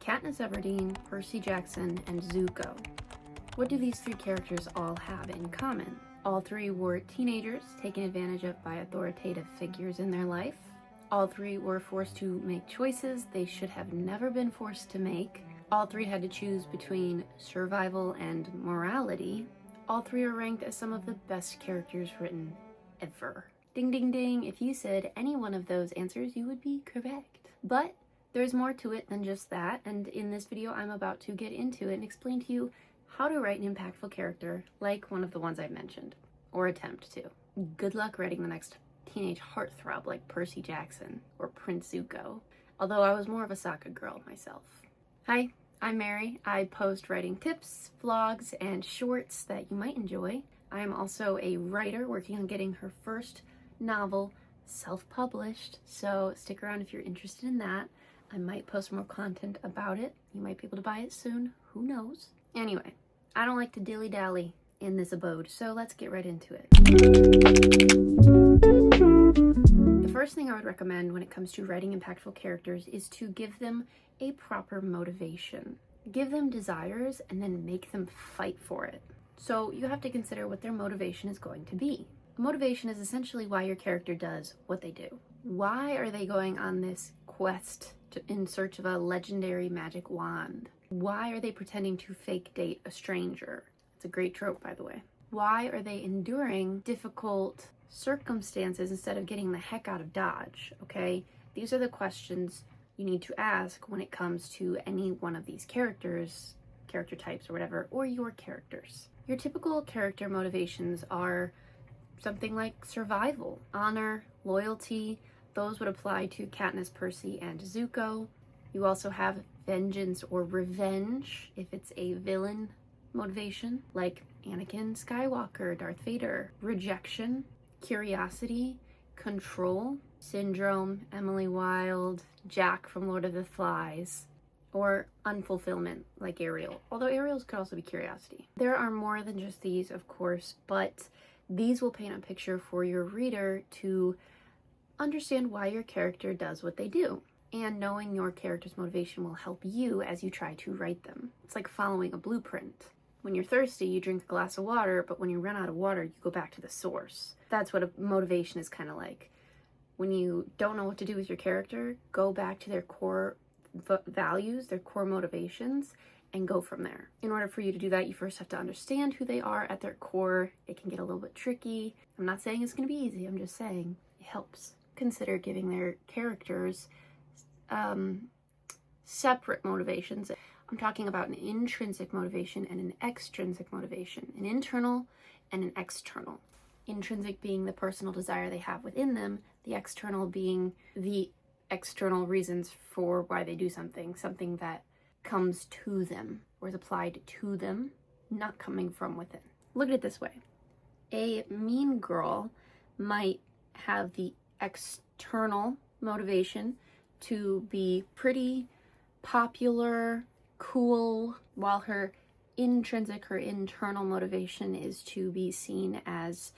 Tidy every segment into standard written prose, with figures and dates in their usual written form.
Katniss Everdeen, Percy Jackson, and Zuko. What do these three characters all have in common? All three were teenagers taken advantage of by authoritative figures in their life. All three were forced to make choices they should have never been forced to make. All three had to choose between survival and morality. All three are ranked as some of the best characters written ever. Ding ding ding, if you said any one of those answers, you would be correct. But there's more to it than just that, and in this video I'm about to get into it and explain to you how to write an impactful character like one of the ones I've mentioned, or attempt to. Good luck writing the next teenage heartthrob like Percy Jackson or Prince Zuko, although I was more of a Sokka girl myself. Hi, I'm Mary. I post writing tips, vlogs, and shorts that you might enjoy. I am also a writer working on getting her first novel self-published, so stick around if you're interested in that. I might post more content about it. You might be able to buy it soon. Who knows? Anyway, I don't like to dilly-dally in this abode, so let's get right into it. The first thing I would recommend when it comes to writing impactful characters is to give them a proper motivation. Give them desires and then make them fight for it. So you have to consider what their motivation is going to be. Motivation is essentially why your character does what they do. Why are they going on this quest in search of a legendary magic wand? Why are they pretending to fake date a stranger? It's a great trope, by the way. Why are they enduring difficult circumstances instead of getting the heck out of Dodge? Okay, these are the questions you need to ask when it comes to any one of these characters, character types or whatever, or your characters. Your typical character motivations are something like survival, honor, loyalty. Those would apply to Katniss, Percy, and Zuko. You also have vengeance or revenge if it's a villain motivation, like Anakin Skywalker, Darth Vader. Rejection, curiosity, control, Syndrome, Emily Wilde, Jack from Lord of the Flies. Or unfulfillment, like Ariel. Although Ariel's could also be curiosity. There are more than just these, of course, but these will paint a picture for your reader to understand why your character does what they do. And knowing your character's motivation will help you as you try to write them. It's like following a blueprint. When you're thirsty, you drink a glass of water, but when you run out of water, you go back to the source. That's what a motivation is kind of like. When you don't know what to do with your character, go back to their core values, their core motivations, and go from there. In order for you to do that, you first have to understand who they are at their core. It can get a little bit tricky. I'm not saying it's going to be easy. I'm just saying it helps. Consider giving their characters separate motivations. I'm talking about an intrinsic motivation and an extrinsic motivation, an internal and an external. Intrinsic being the personal desire they have within them, the external being the external reasons for why they do something that comes to them or is applied to them, not coming from within. Look at it this way. A mean girl might have the external motivation to be pretty, popular, cool, while her internal motivation is to be seen as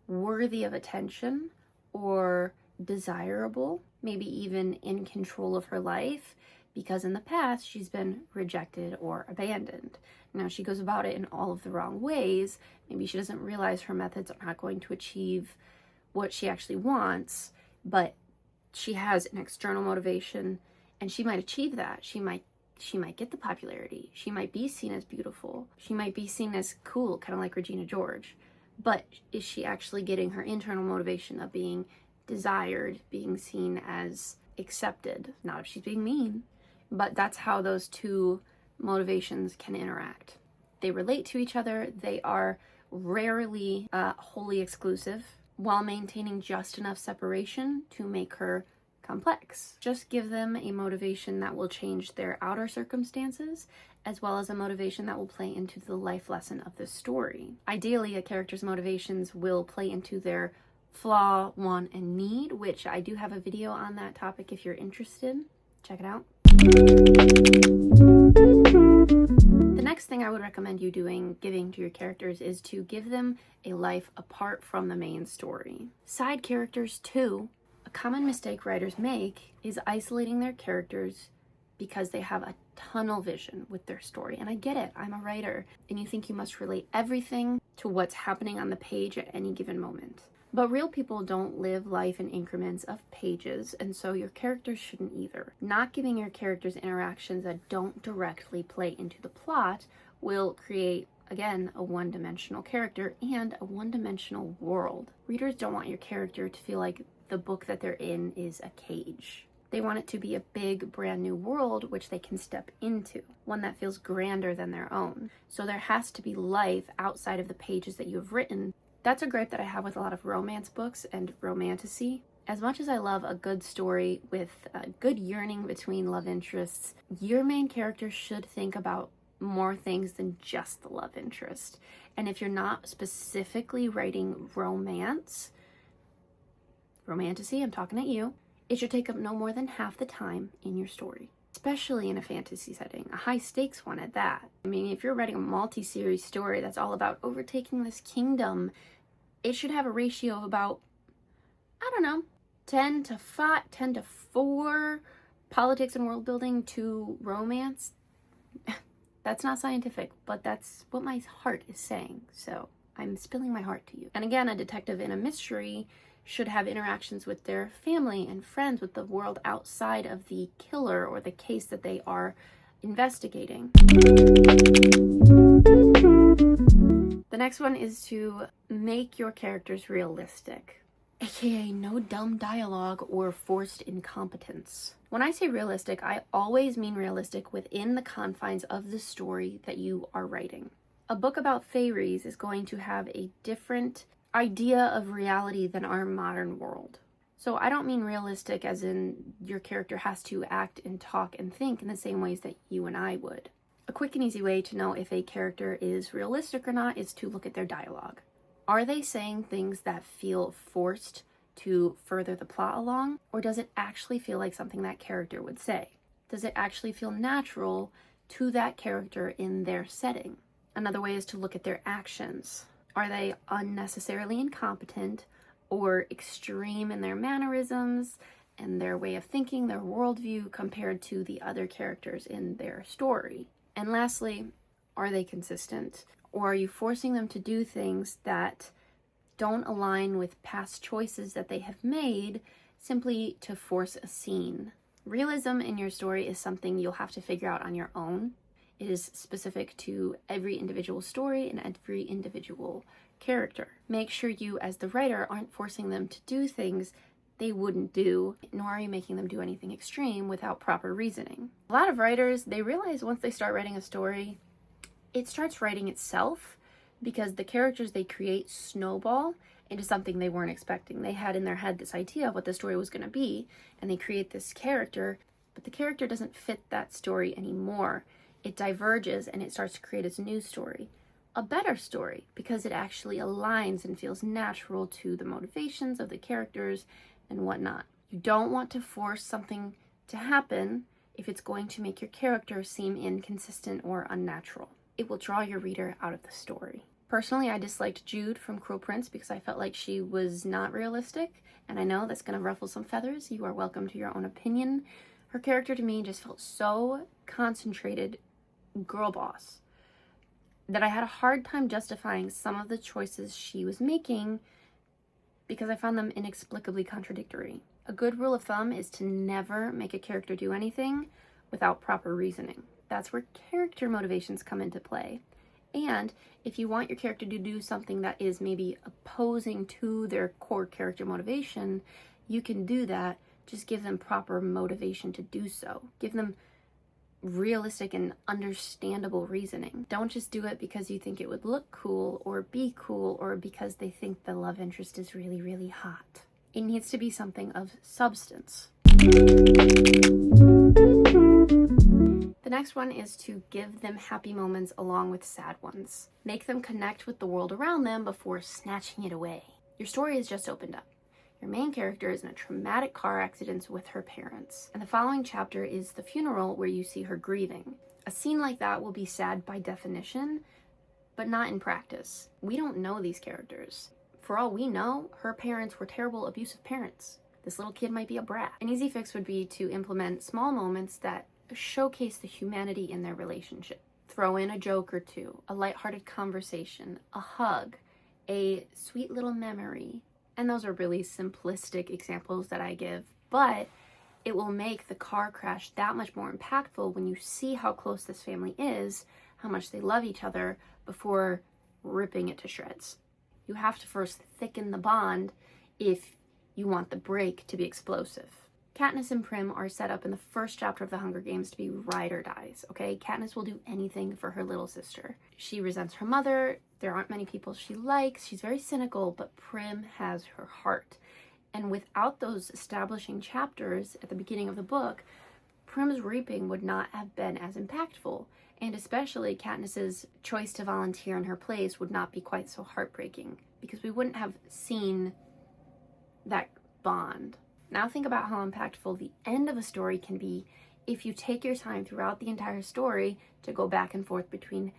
worthy of attention or desirable, maybe even in control of her life, because in the past she's been rejected or abandoned. Now she goes about it in all of the wrong ways. Maybe she doesn't realize her methods are not going to achieve what she actually wants, but she has an external motivation and she might achieve that. She might get the popularity. She might be seen as beautiful. She might be seen as cool, kind of like Regina George. But is she actually getting her internal motivation of being desired, being seen as accepted? Not if she's being mean, but that's how those two motivations can interact. They relate to each other. They are rarely wholly exclusive, while maintaining just enough separation to make her complex. Just give them a motivation that will change their outer circumstances, as well as a motivation that will play into the life lesson of the story. Ideally, a character's motivations will play into their flaw, want, and need, which I do have a video on that topic if you're interested. Check it out. The next thing I would recommend you giving to your characters is to give them a life apart from the main story. Side characters too. A common mistake writers make is isolating their characters because they have a tunnel vision with their story. And I get it, I'm a writer, and you think you must relate everything to what's happening on the page at any given moment. But real people don't live life in increments of pages, and so your characters shouldn't either. Not giving your characters interactions that don't directly play into the plot will create, again, a one-dimensional character and a one-dimensional world. Readers don't want your character to feel like the book that they're in is a cage. They want it to be a big, brand new world which they can step into, one that feels grander than their own. So there has to be life outside of the pages that you have written. That's a gripe that I have with a lot of romance books and romantasy. As much as I love a good story with a good yearning between love interests, your main character should think about more things than just the love interest. And if you're not specifically writing romantasy, I'm talking at you, it should take up no more than half the time in your story, especially in a fantasy setting, a high stakes one at that. I mean, if you're writing a multi-series story that's all about overtaking this kingdom, it should have a ratio of about, I don't know, 10 to 4 politics and world building to romance. That's not scientific, but that's what my heart is saying. So I'm spilling my heart to you. And again, a detective in a mystery should have interactions with their family and friends, with the world outside of the killer or the case that they are investigating. The next one is to make your characters realistic, aka no dumb dialogue or forced incompetence. When I say realistic, I always mean realistic within the confines of the story that you are writing. A book about fairies is going to have a different idea of reality than our modern world. So I don't mean realistic as in your character has to act and talk and think in the same ways that you and I would. A quick and easy way to know if a character is realistic or not is to look at their dialogue. Are they saying things that feel forced to further the plot along, or does it actually feel like something that character would say? Does it actually feel natural to that character in their setting? Another way is to look at their actions. Are they unnecessarily incompetent or extreme in their mannerisms and their way of thinking, their worldview, compared to the other characters in their story? And lastly, are they consistent? Or are you forcing them to do things that don't align with past choices that they have made simply to force a scene? Realism in your story is something you'll have to figure out on your own. It is specific to every individual story and every individual character. Make sure you, as the writer, aren't forcing them to do things they wouldn't do, nor are you making them do anything extreme without proper reasoning. A lot of writers, they realize once they start writing a story, it starts writing itself because the characters they create snowball into something they weren't expecting. They had in their head this idea of what the story was going to be, and they create this character, but the character doesn't fit that story anymore. It diverges and it starts to create its new story. A better story, because it actually aligns and feels natural to the motivations of the characters and whatnot. You don't want to force something to happen if it's going to make your character seem inconsistent or unnatural. It will draw your reader out of the story. Personally, I disliked Jude from Cruel Prince because I felt like she was not realistic, and I know that's going to ruffle some feathers. You are welcome to your own opinion. Her character to me just felt so concentrated girl boss that I had a hard time justifying some of the choices she was making because I found them inexplicably contradictory. A good rule of thumb is to never make a character do anything without proper reasoning. That's where character motivations come into play. And if you want your character to do something that is maybe opposing to their core character motivation, you can do that. Just give them proper motivation to do so. Give them realistic and understandable reasoning. Don't just do it because you think it would look cool or be cool or because they think the love interest is really, really hot. It needs to be something of substance. The next one is to give them happy moments along with sad ones. Make them connect with the world around them before snatching it away. Your story has just opened up. Your main character is in a traumatic car accident with her parents, and the following chapter is the funeral where you see her grieving. A scene like that will be sad by definition, but not in practice. We don't know these characters. For all we know, her parents were terrible, abusive parents. This little kid might be a brat. An easy fix would be to implement small moments that showcase the humanity in their relationship. Throw in a joke or two, a lighthearted conversation, a hug, a sweet little memory. And those are really simplistic examples that I give, but it will make the car crash that much more impactful when you see how close this family is, how much they love each other, before ripping it to shreds. You have to first thicken the bond if you want the break to be explosive. Katniss and Prim are set up in the first chapter of the Hunger Games to be ride or dies, okay? Katniss will do anything for her little sister. She resents her mother. There aren't many people she likes. She's very cynical, but Prim has her heart. And without those establishing chapters at the beginning of the book, Prim's reaping would not have been as impactful. And especially Katniss's choice to volunteer in her place would not be quite so heartbreaking, because we wouldn't have seen that bond. Now think about how impactful the end of a story can be if you take your time throughout the entire story to go back and forth between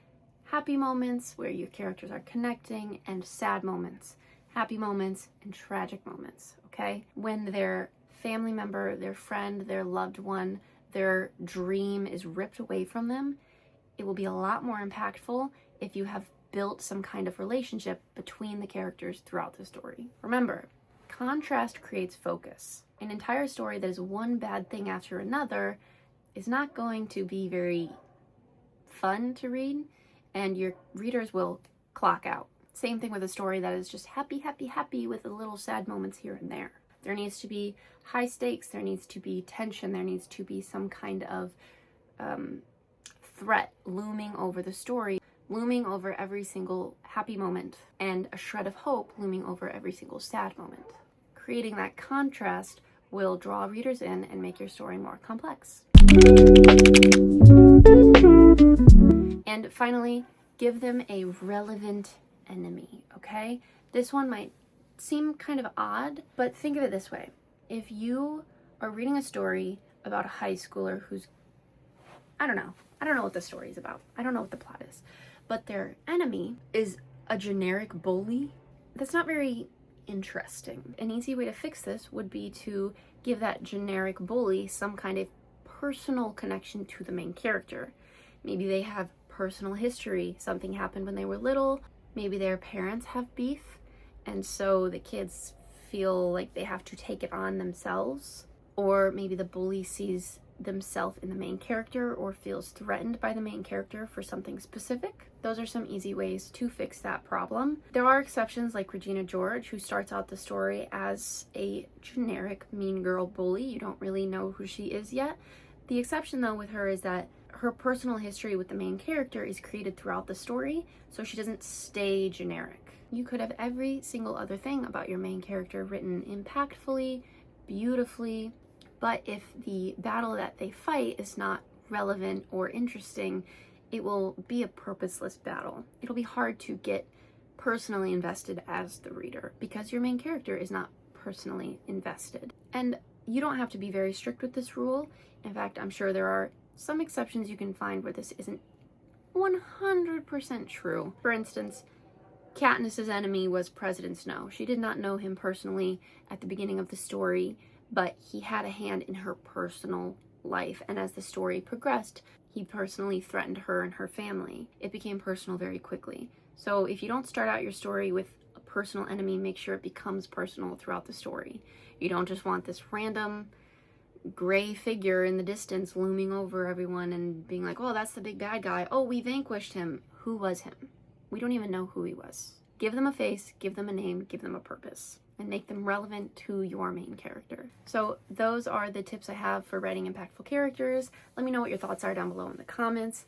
happy moments where your characters are connecting and sad moments, happy moments and tragic moments, okay? When their family member, their friend, their loved one, their dream is ripped away from them, it will be a lot more impactful if you have built some kind of relationship between the characters throughout the story. Remember, contrast creates focus. An entire story that is one bad thing after another is not going to be very fun to read, and your readers will clock out. Same thing with a story that is just happy, happy, happy with a little sad moments here and there. There needs to be high stakes, there needs to be tension, there needs to be some kind of threat looming over the story, looming over every single happy moment, and a shred of hope looming over every single sad moment. Creating that contrast will draw readers in and make your story more complex. And finally, give them a relevant enemy, okay? This one might seem kind of odd, but think of it this way. If you are reading a story about a high schooler who's, I don't know what the story is about. I don't know what the plot is. But their enemy is a generic bully, that's not very interesting. An easy way to fix this would be to give that generic bully some kind of personal connection to the main character. Maybe they have personal history. Something happened when they were little. Maybe their parents have beef, and so the kids feel like they have to take it on themselves. Or maybe the bully sees themselves in the main character or feels threatened by the main character for something specific. Those are some easy ways to fix that problem. There are exceptions like Regina George, who starts out the story as a generic mean girl bully. You don't really know who she is yet. The exception though with her is that her personal history with the main character is created throughout the story, so she doesn't stay generic. You could have every single other thing about your main character written impactfully, beautifully, but if the battle that they fight is not relevant or interesting, it will be a purposeless battle. It'll be hard to get personally invested as the reader because your main character is not personally invested. And you don't have to be very strict with this rule. In fact, I'm sure there are some exceptions you can find where this isn't 100% true. For instance, Katniss's enemy was President Snow. She did not know him personally at the beginning of the story, but he had a hand in her personal life, and as the story progressed, he personally threatened her and her family. It became personal very quickly. So if you don't start out your story with a personal enemy, make sure it becomes personal throughout the story. You don't just want this random gray figure in the distance looming over everyone and being like, oh, that's the big bad guy. Oh, we vanquished him. Who was him? We don't even know who he was. Give them a face, give them a name, give them a purpose, and make them relevant to your main character. So those are the tips I have for writing impactful characters. Let me know what your thoughts are down below in the comments.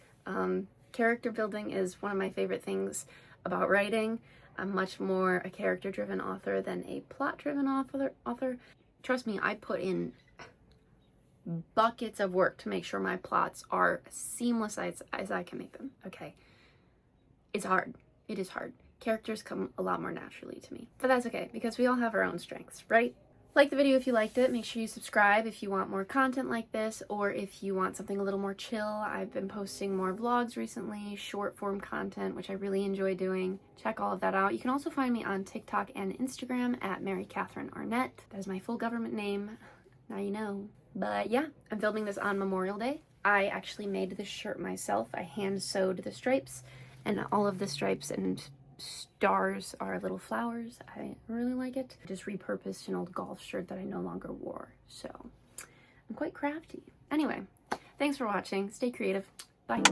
Character building is one of my favorite things about writing. I'm much more a character-driven author than a plot-driven author. Trust me, I put in buckets of work to make sure my plots are as seamless as I can make them. Okay, it's hard. It is hard. Characters come a lot more naturally to me, but that's okay because we all have our own strengths, right? Like the video if you liked it. Make sure you subscribe if you want more content like this, or if you want something a little more chill. I've been posting more vlogs recently, short form content, which I really enjoy doing. Check all of that out. You can also find me on TikTok and Instagram at Mary Catherine Arnett. That is my full government name. Now you know. But yeah, I'm filming this on Memorial Day. I actually made this shirt myself. I hand sewed the stripes, and all of the stripes and stars are little flowers. I really like it. I just repurposed an old golf shirt that I no longer wore, so I'm quite crafty. Anyway, thanks for watching. Stay creative. Bye.